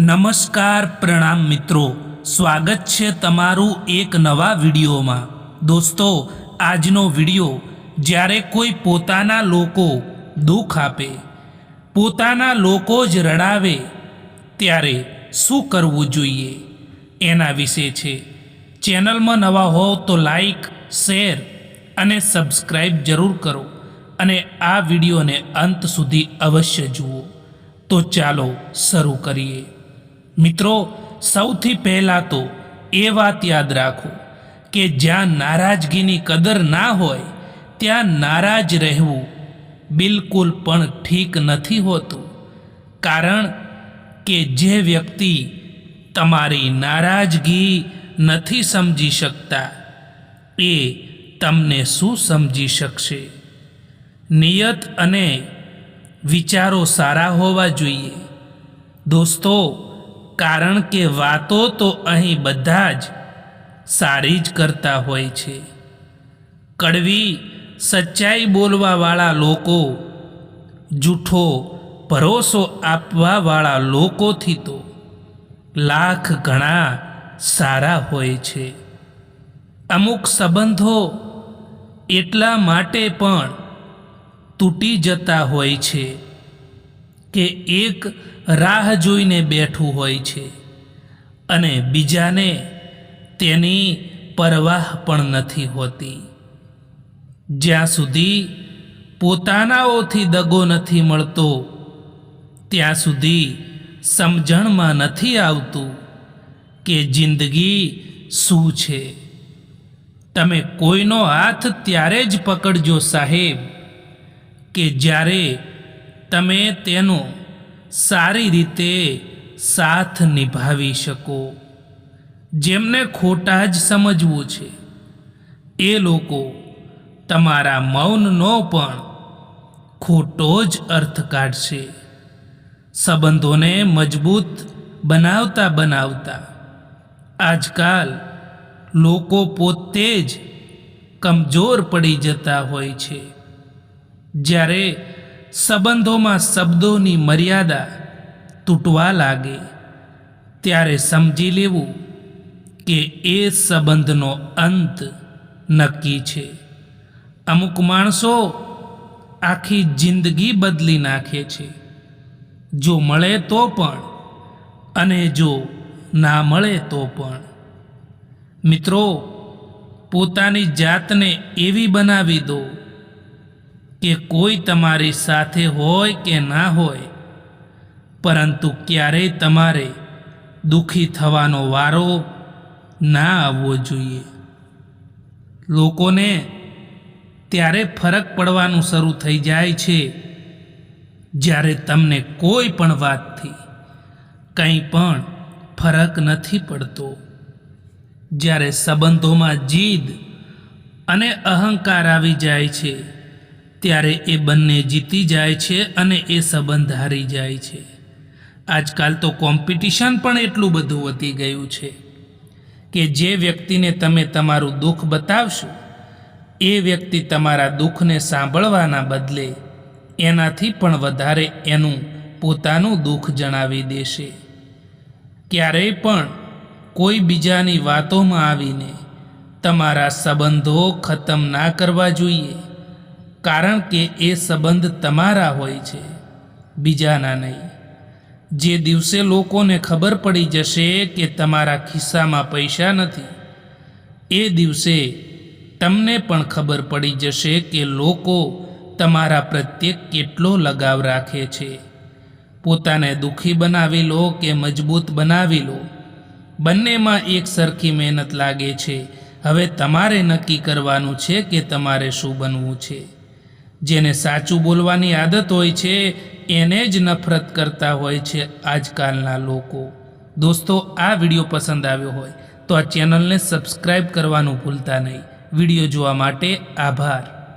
નમસ્કાર પ્રણામ મિત્રો, સ્વાગત છે તમારું એક નવા વિડીયોમાં। દોસ્તો, આજનો વિડીયો જ્યારે કોઈ પોતાના લોકો દુઃખ આપે, પોતાના લોકો જ રડાવે ત્યારે શું કરવું જોઈએ એના વિશે છે। ચેનલમાં નવા હો તો લાઈક, શેર અને સબસ્ક્રાઈબ જરૂર કરો અને આ વિડીયોને અંત સુધી અવશ્ય જુઓ। તો ચાલો શરૂ કરીએ। મિત્રો, સૌથી પહેલાં તો એ વાત યાદ રાખો કે જ્યાં નારાજગીની કદર ના હોય ત્યાં નારાજ રહેવું બિલકુલ પણ ઠીક નથી હોતું, કારણ કે જે વ્યક્તિ તમારી નારાજગી નથી સમજી શકતા એ તમને શું સમજી શકશે। નિયત અને વિચારો સારા હોવા જોઈએ દોસ્તો, કારણ કે વાતો તો અહીં બધા જ સારી જ કરતા હોય છે। કડવી સચ્ચાઈ બોલવાવાળા લોકો, જૂઠો ભરોસો આપવાવાળા લોકોથી તો લાખ ગણા સારા હોય છે। અમુક સંબંધો એટલા માટે પણ તૂટી જતા હોય છે કે એક રાહ જોઈને બેઠું હોય છે અને બીજાને તેની પરવાહ પણ નથી હોતી। જ્યાં સુધી પોતાનાઓથી દગો નથી મળતો ત્યાં સુધી સમજણમાં નથી આવતું કે જિંદગી શું છે। તમે કોઈનો હાથ ત્યારે જ પકડજો સાહેબ કે જ્યારે તમે તેનો સારી રીતે સાથ નિભાવી શકો। જેમને ખોટા જ સમજવું છે એ લોકો તમારા મૌનનો પણ ખોટો જ અર્થ કાઢશે। સંબંધોને મજબૂત બનાવતા બનાવતા આજકાલ લોકો પોતે જ કમજોર પડી જતા હોય છે। જ્યારે સંબંધોમાં શબ્દોની મર્યાદા તૂટવા લાગે ત્યારે સમજી લેવું કે એ સંબંધનો અંત નક્કી છે। અમુક માણસો આખી જિંદગી બદલી નાખે છે, જો મળે તો પણ અને જો ના મળે તો પણ। મિત્રો, પોતાની જાતને એવી બનાવી દો કે કોઈ તમારી સાથે હોય કે ના હોય, પરંતુ ક્યારેય તમારે દુઃખી થવાનો વારો ના આવવો જોઈએ। લોકોને ત્યારે ફરક પડવાનું શરૂ થઈ જાય છે જ્યારે તમને કોઈ પણ વાતથી કંઈ પણ ફરક નથી પડતો। જ્યારે સંબંધોમાં જીદ અને અહંકાર આવી જાય છે ત્યારે એ બંને જીતી જાય છે અને એ સંબંધ હારી જાય છે। આજકાલ તો કોમ્પિટિશન પણ એટલું બધું વધી ગયું છે કે જે વ્યક્તિને તમે તમારું દુઃખ બતાવશો એ વ્યક્તિ તમારા દુઃખને સાંભળવાના બદલે એનાથી પણ વધારે એનું પોતાનું દુઃખ જણાવી દેશે। ક્યારેય પણ કોઈ બીજાની વાતોમાં આવીને તમારા સંબંધો ખતમ ના કરવા જોઈએ, કારણ કે એ સંબંધ તમારા હોય છે, બીજાના નહીં। જે દિવસે લોકોને ખબર પડી જશે કે તમારા ખિસ્સામાં પૈસા નથી, એ દિવસે તમને પણ ખબર પડી જશે કે લોકો તમારા પ્રત્યે કેટલો લગાવ રાખે છે। પોતાને દુઃખી બનાવી લો કે મજબૂત બનાવી લો, બંનેમાં એક સરખી મહેનત લાગે છે। હવે તમારે નક્કી કરવાનું છે કે તમારે શું બનવું છે। જેને સાચું બોલવાની આદત હોય છે એને જ નફરત કરતા હોય છે આજકાલના લોકો। દોસ્તો, આ વિડીયો પસંદ આવ્યો હોય તો આ ચેનલને સબસ્ક્રાઈબ કરવાનું ભૂલતા નહીં। વિડીયો જોવા માટે આભાર।